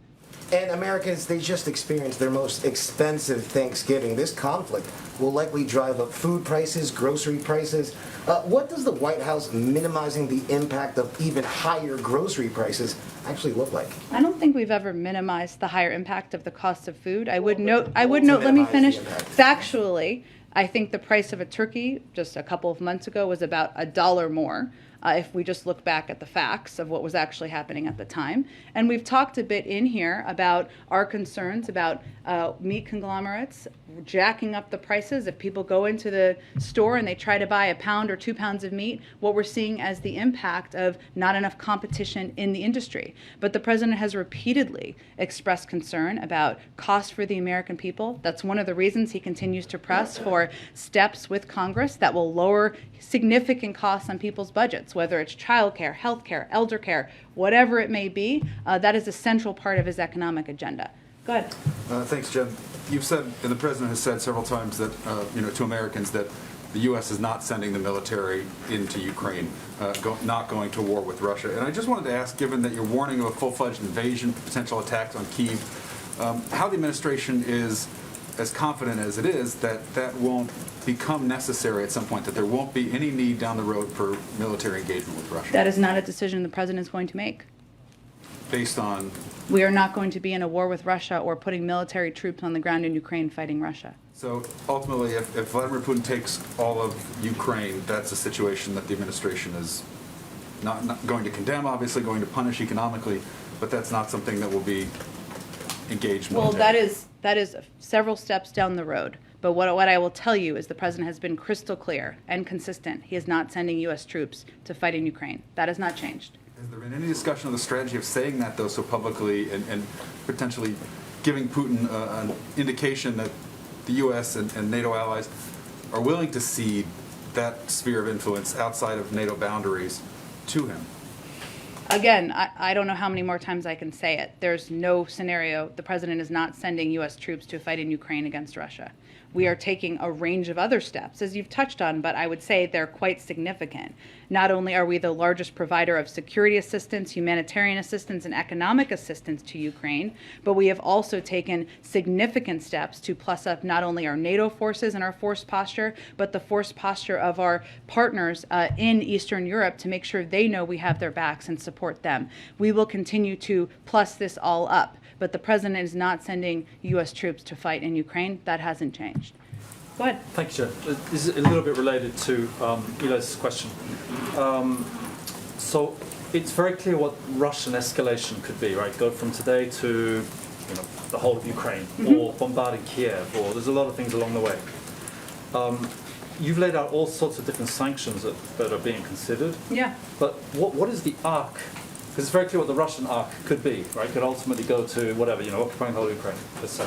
And Americans, they just experienced their most expensive Thanksgiving. This conflict will likely drive up food prices, grocery prices. What does the White House minimizing the impact of even higher grocery prices actually look like? I don't think we've ever minimized the higher impact of the cost of food. I would note, let me finish. Factually, I think the price of a turkey just a couple of months ago was about $1 more. If we just look back at the facts of what was actually happening at the time. And we've talked a bit in here about our concerns about meat conglomerates jacking up the prices. If people go into the store and they try to buy a pound or 2 pounds of meat, what we're seeing as the impact of not enough competition in the industry. But the president has repeatedly expressed concern about cost for the American people. That's one of the reasons he continues to press for steps with Congress that will lower significant costs on people's budgets, whether it's childcare, healthcare, elder care, whatever it may be. That is a central part of his economic agenda. Go ahead. Thanks, Jen. You've said, and the president has said several times that, to Americans that the U.S. is not sending the military into Ukraine, not going to war with Russia. And I just wanted to ask, given that you're warning of a full-fledged invasion, potential attacks on Kyiv, how the administration is as confident as it is that that won't become necessary at some point, that there won't be any need down the road for military engagement with Russia? That is not a decision the president is going to make. Based on? We are not going to be in a war with Russia or putting military troops on the ground in Ukraine fighting Russia. So ultimately, if Vladimir Putin takes all of Ukraine, that's a situation that the administration is not going to condemn, obviously going to punish economically, but that's not something that will be engaged militarily. Well, that is several steps down the road. But what I will tell you is the president has been crystal clear and consistent. He is not sending U.S. troops to fight in Ukraine. That has not changed. Has there been any discussion of the strategy of saying that, though, so publicly and potentially giving Putin an indication that the U.S. and NATO allies are willing to cede that sphere of influence outside of NATO boundaries to him? Again, I don't know how many more times I can say it. There's no scenario. The president is not sending U.S. troops to fight in Ukraine against Russia. We are taking a range of other steps, as you've touched on, but I would say they're quite significant. Not only are we the largest provider of security assistance, humanitarian assistance, and economic assistance to Ukraine, but we have also taken significant steps to plus up not only our NATO forces and our force posture, but the force posture of our partners in Eastern Europe to make sure they know we have their backs and support them. We will continue to plus this all up. But the president is not sending U.S. troops to fight in Ukraine. That hasn't changed. Go ahead. Thank you, Joe. This is a little bit related to Eli's question. So it's very clear what Russian escalation could be, right? Go from today to the whole of Ukraine, or bombarding Kiev, or there's a lot of things along the way. You've laid out all sorts of different sanctions that are being considered. Yeah. But what is the arc? Because it's very clear what the Russian arc could be, right? Could ultimately go to whatever, occupying the whole Ukraine, let's say.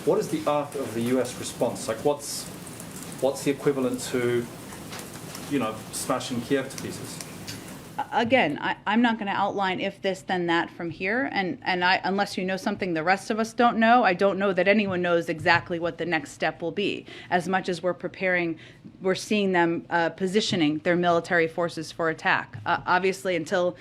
What is the arc of the U.S. response? Like, what's the equivalent to, smashing Kiev to pieces? Again, I'm not going to outline if this, then that from here. And unless you know something the rest of us don't know, I don't know that anyone knows exactly what the next step will be. As much as we're seeing them positioning their military forces for attack. Obviously, until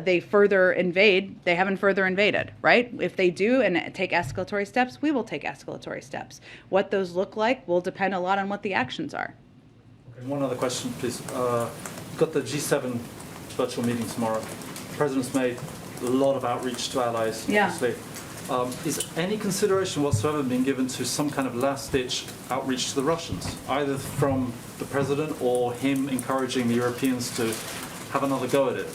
they further invade, they haven't further invaded, right? If they do and take escalatory steps, we will take escalatory steps. What those look like will depend a lot on what the actions are. Okay, one other question, please. We've got the G7 virtual meeting tomorrow. The president's made a lot of outreach to allies, obviously. Is any consideration whatsoever being given to some kind of last-ditch outreach to the Russians, either from the president or him encouraging the Europeans to have another go at it?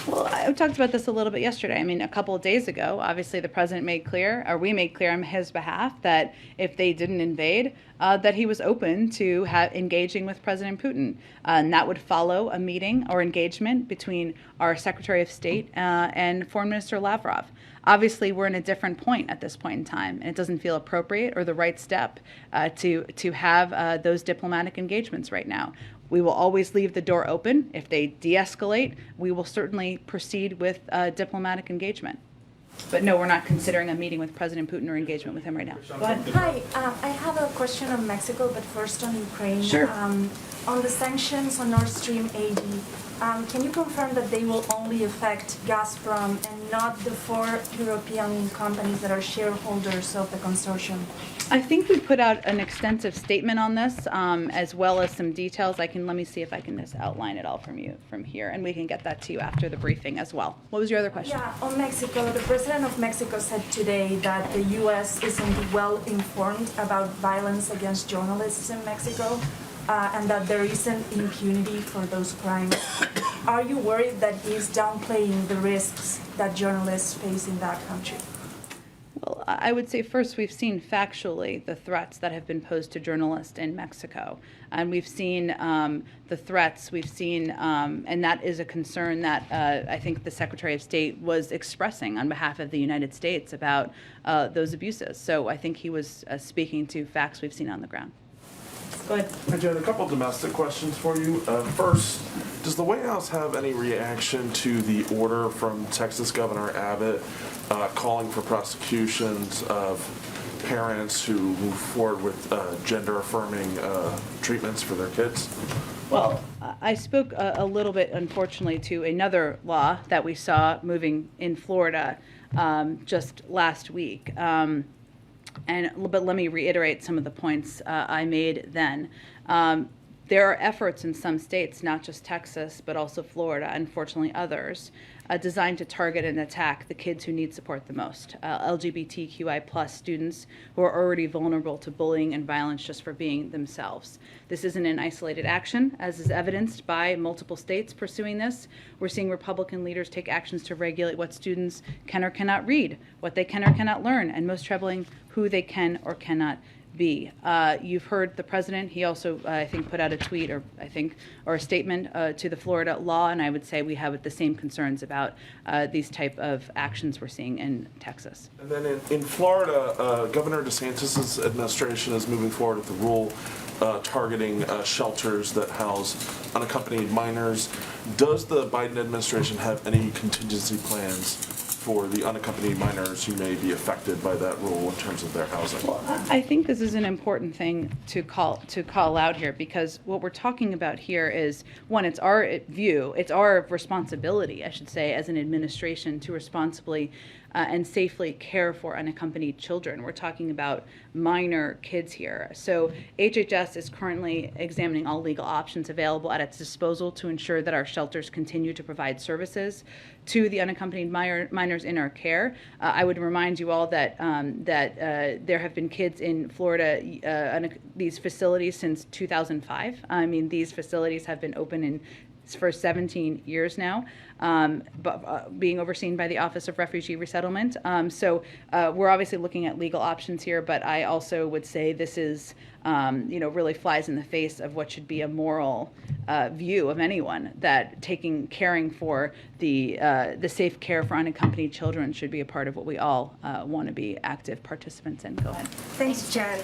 Well, I talked about this a little bit yesterday. I mean, a couple of days ago, obviously the president made clear, or we made clear on his behalf, that if they didn't invade, that he was open to engaging with President Putin. And that would follow a meeting or engagement between our Secretary of State and Foreign Minister Lavrov. Obviously, we're in a different point at this point in time, and it doesn't feel appropriate or the right step to have those diplomatic engagements right now. We will always leave the door open. If they de-escalate, we will certainly proceed with diplomatic engagement. But no, we're not considering a meeting with President Putin or engagement with him right now. Go ahead. Hi, I have a question on Mexico, but first on Ukraine. Sure. On the sanctions on Nord Stream 80, can you confirm that they will only affect Gazprom and not the 4 European companies that are shareholders of the consortium? I think we put out an extensive statement on this, as well as some details. Let me see if I can just outline it all from here, and we can get that to you after the briefing as well. What was your other question? Yeah, on Mexico, the president of Mexico said today that the U.S. isn't well informed about violence against journalists in Mexico, and that there isn't impunity for those crimes. Are you worried that he's downplaying the risks that journalists face in that country? Well, I would say first we've seen factually the threats that have been posed to journalists in Mexico. And we've seen the threats, and that is a concern that I think the Secretary of State was expressing on behalf of the United States about those abuses. So I think he was speaking to facts we've seen on the ground. Go ahead. Hi, Jen. A couple domestic questions for you. First, does the White House have any reaction to the order from Texas Governor Abbott calling for prosecutions of parents who move forward with gender-affirming treatments for their kids? Well, I spoke a little bit, unfortunately, to another law that we saw moving in Florida just last week. But let me reiterate some of the points I made then. There are efforts in some states, not just Texas, but also Florida, unfortunately others, designed to target and attack the kids who need support the most, LGBTQI+ students who are already vulnerable to bullying and violence just for being themselves. This isn't an isolated action, as is evidenced by multiple states pursuing this. We're seeing Republican leaders take actions to regulate what students can or cannot read, what they can or cannot learn, and most troubling, who they can or cannot be. You've heard the president. He also, I think, put out a tweet or a statement to the Florida law, and I would say we have the same concerns about these type of actions we're seeing in Texas. And then in Florida, Governor DeSantis' administration is moving forward with a rule targeting shelters that house unaccompanied minors. Does the Biden administration have any contingency plans for the unaccompanied minors who may be affected by that rule in terms of their housing? Well, I think this is an important thing to call out here, because what we're talking about here is, one, it's our view, it's our responsibility, I should say, as an administration to responsibly and safely care for unaccompanied children. We're talking about minor kids here. So HHS is currently examining all legal options available at its disposal to ensure that our shelters continue to provide services to the unaccompanied minors in our care. I would remind you all that there have been kids in Florida, these facilities, since 2005. I mean, these facilities have been open for 17 years now, being overseen by the Office of Refugee Resettlement. So we're obviously looking at legal options here, but I also would say this is, really flies in the face of what should be a moral view of anyone, that caring for the safe care for unaccompanied children should be a part of what we all want to be active participants in. Go ahead. Thanks, Jen.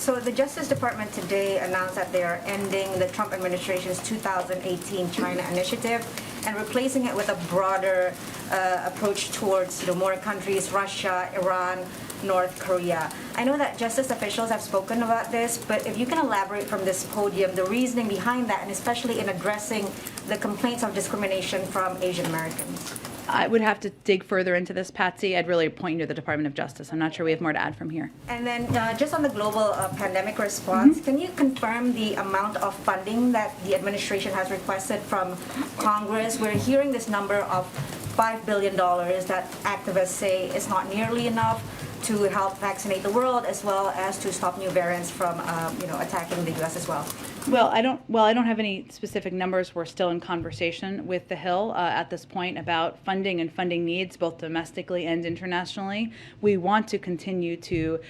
So the Justice Department today announced that they are ending the Trump administration's 2018 China initiative and replacing it with a broader approach towards more countries: Russia, Iran, North Korea. I know that justice officials have spoken about this, but if you can elaborate from this podium the reasoning behind that, and especially in addressing the complaints of discrimination from Asian Americans. I would have to dig further into this, Patsy. I'd really point you to the Department of Justice. I'm not sure we have more to add from here. And then just on the global pandemic response, can you confirm the amount of funding that the administration has requested from Congress? We're hearing this number of $5 billion that activists say is not nearly enough to help vaccinate the world, as well as to stop new variants from attacking the U.S. as well. Well, I don't have any specific numbers. We're still in conversation with the Hill at this point about funding and funding needs, both domestically and internationally. We want to continue to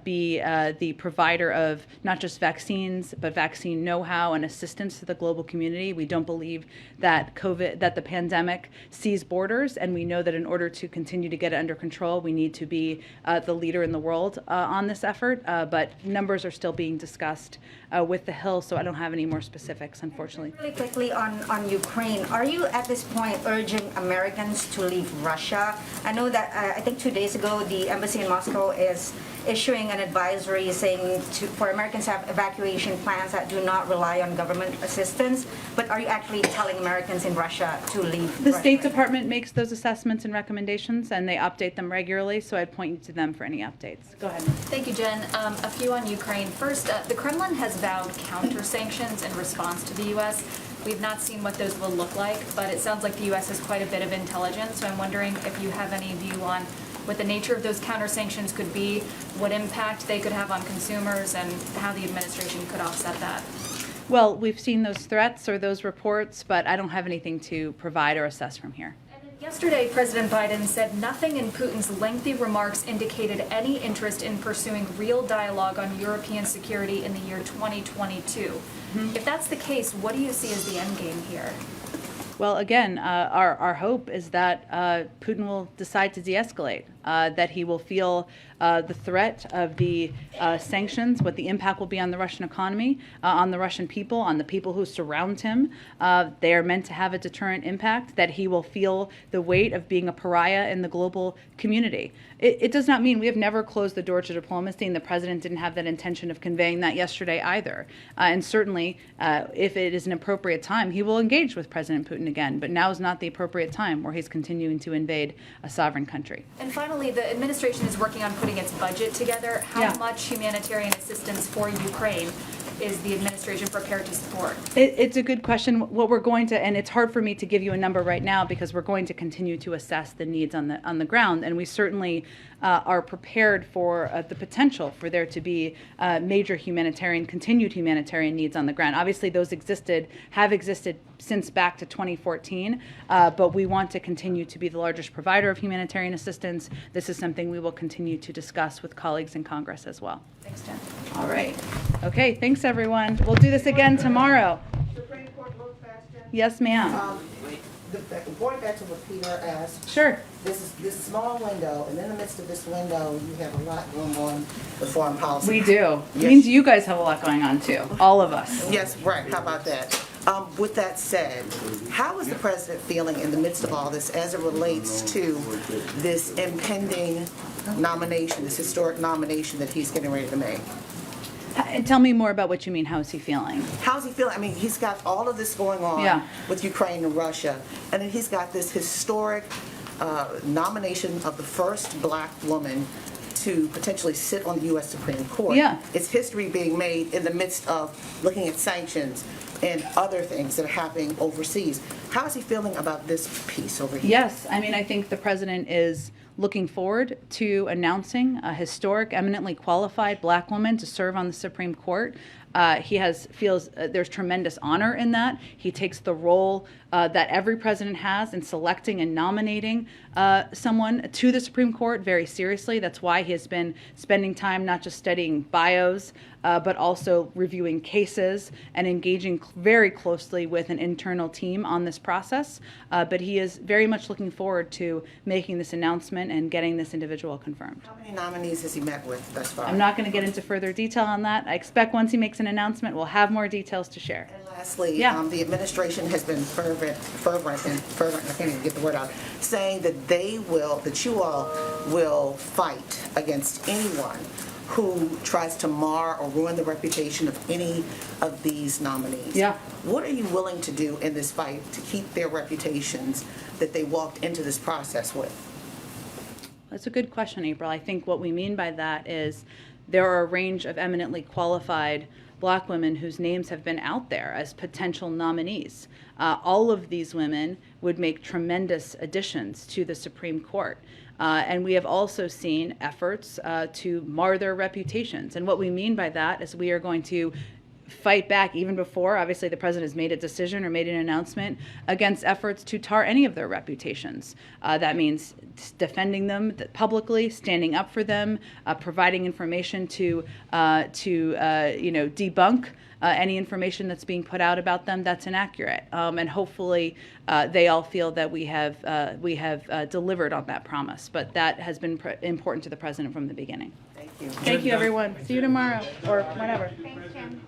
be the provider of not just vaccines, but vaccine know-how and assistance to the global community. We don't believe that the pandemic sees borders, and we know that in order to continue to get it under control, we need to be the leader in the world on this effort. But numbers are still being discussed with the Hill, so I don't have any more specifics, unfortunately. Really quickly on Ukraine, are you at this point urging Americans to leave Russia? I know that I think 2 days ago the embassy in Moscow is issuing an advisory saying for Americans to have evacuation plans that do not rely on government assistance. But are you actually telling Americans in Russia to leave The Russia? State Department makes those assessments and recommendations, and they update them regularly, so I'd point you to them for any updates. Go ahead. Thank you, Jen. A few on Ukraine. First, the Kremlin has vowed counter-sanctions in response to the U.S. We've not seen what those will look like, but it sounds like the U.S. has quite a bit of intelligence, so I'm wondering if you have any view on what the nature of those counter-sanctions could be, what impact they could have on consumers, and how the administration could offset that. Well, we've seen those threats or those reports, but I don't have anything to provide or assess from here. Yesterday, President Biden said nothing in Putin's lengthy remarks indicated any interest in pursuing real dialogue on European security in the year 2022. If that's the case, what do you see as the end game here? Well, again, our hope is that Putin will decide to de-escalate, that he will feel the threat of the sanctions, what the impact will be on the Russian economy, on the Russian people, on the people who surround him. They are meant to have a deterrent impact, that he will feel the weight of being a pariah in the global community. It does not mean we have never closed the door to diplomacy, and the president didn't have that intention of conveying that yesterday either. And certainly, if it is an appropriate time, he will engage with President Putin again. But now is not the appropriate time where he's continuing to invade a sovereign country. And finally, the administration is working on putting its budget together. How much humanitarian assistance for Ukraine is the administration prepared to support? It's a good question. What we're going to, and it's hard for me to give you a number right now because we're going to continue to assess the needs on the ground, and we certainly are prepared for the potential for there to be major continued humanitarian needs on the ground. Obviously, those have existed since back to 2014, but we want to continue to be the largest provider of humanitarian assistance. This is something we will continue to discuss with colleagues in Congress as well. Thanks, Jen. All right. Okay, thanks everyone. We'll do this again tomorrow. Supreme Court real fast, Jen. Yes, ma'am. Going back to what Peter asked. Sure. This small window, and in the midst of this window, you have a lot going on with foreign policy. We do. Yes. Means you guys have a lot going on too. All of us. Yes, right. How about that? With that said, how is the president feeling in the midst of all this as it relates to this impending nomination, this historic nomination that he's getting ready to make? Tell me more about what you mean. How is he feeling? How's he feeling? I mean, he's got all of this going on with Ukraine and Russia, and then he's got this historic nomination of the first black woman to potentially sit on the U.S. Supreme Court. Yeah. It's history being made in the midst of looking at sanctions and other things that are happening overseas. How is he feeling about this piece over here? Yes, I mean, I think the president is looking forward to announcing a historic, eminently qualified black woman to serve on the Supreme Court. He feels there's tremendous honor in that. He takes the role that every president has in selecting and nominating someone to the Supreme Court very seriously. That's why he has been spending time not just studying bios, but also reviewing cases and engaging very closely with an internal team on this process. But he is very much looking forward to making this announcement and getting this individual confirmed. How many nominees has he met with thus far? I'm not going to get into further detail on that. I expect once he makes an announcement, we'll have more details to share. And lastly, the administration has been fervent, I can't even get the word out, saying that that you all will fight against anyone who tries to mar or ruin the reputation of any of these nominees. Yeah. What are you willing to do in this fight to keep their reputations that they walked into this process with? That's a good question, April. I think what we mean by that is there are a range of eminently qualified black women whose names have been out there as potential nominees. All of these women would make tremendous additions to the Supreme Court. And we have also seen efforts to mar their reputations. And what we mean by that is we are going to fight back even before, obviously, the president has made a decision or made an announcement against efforts to tar any of their reputations. That means defending them publicly, standing up for them, providing information to debunk any information that's being put out about them that's inaccurate. And hopefully they all feel that we have delivered on that promise. But that has been important to the president from the beginning. Thank you. Thank you, everyone. See you tomorrow or whenever. Thanks, Kim.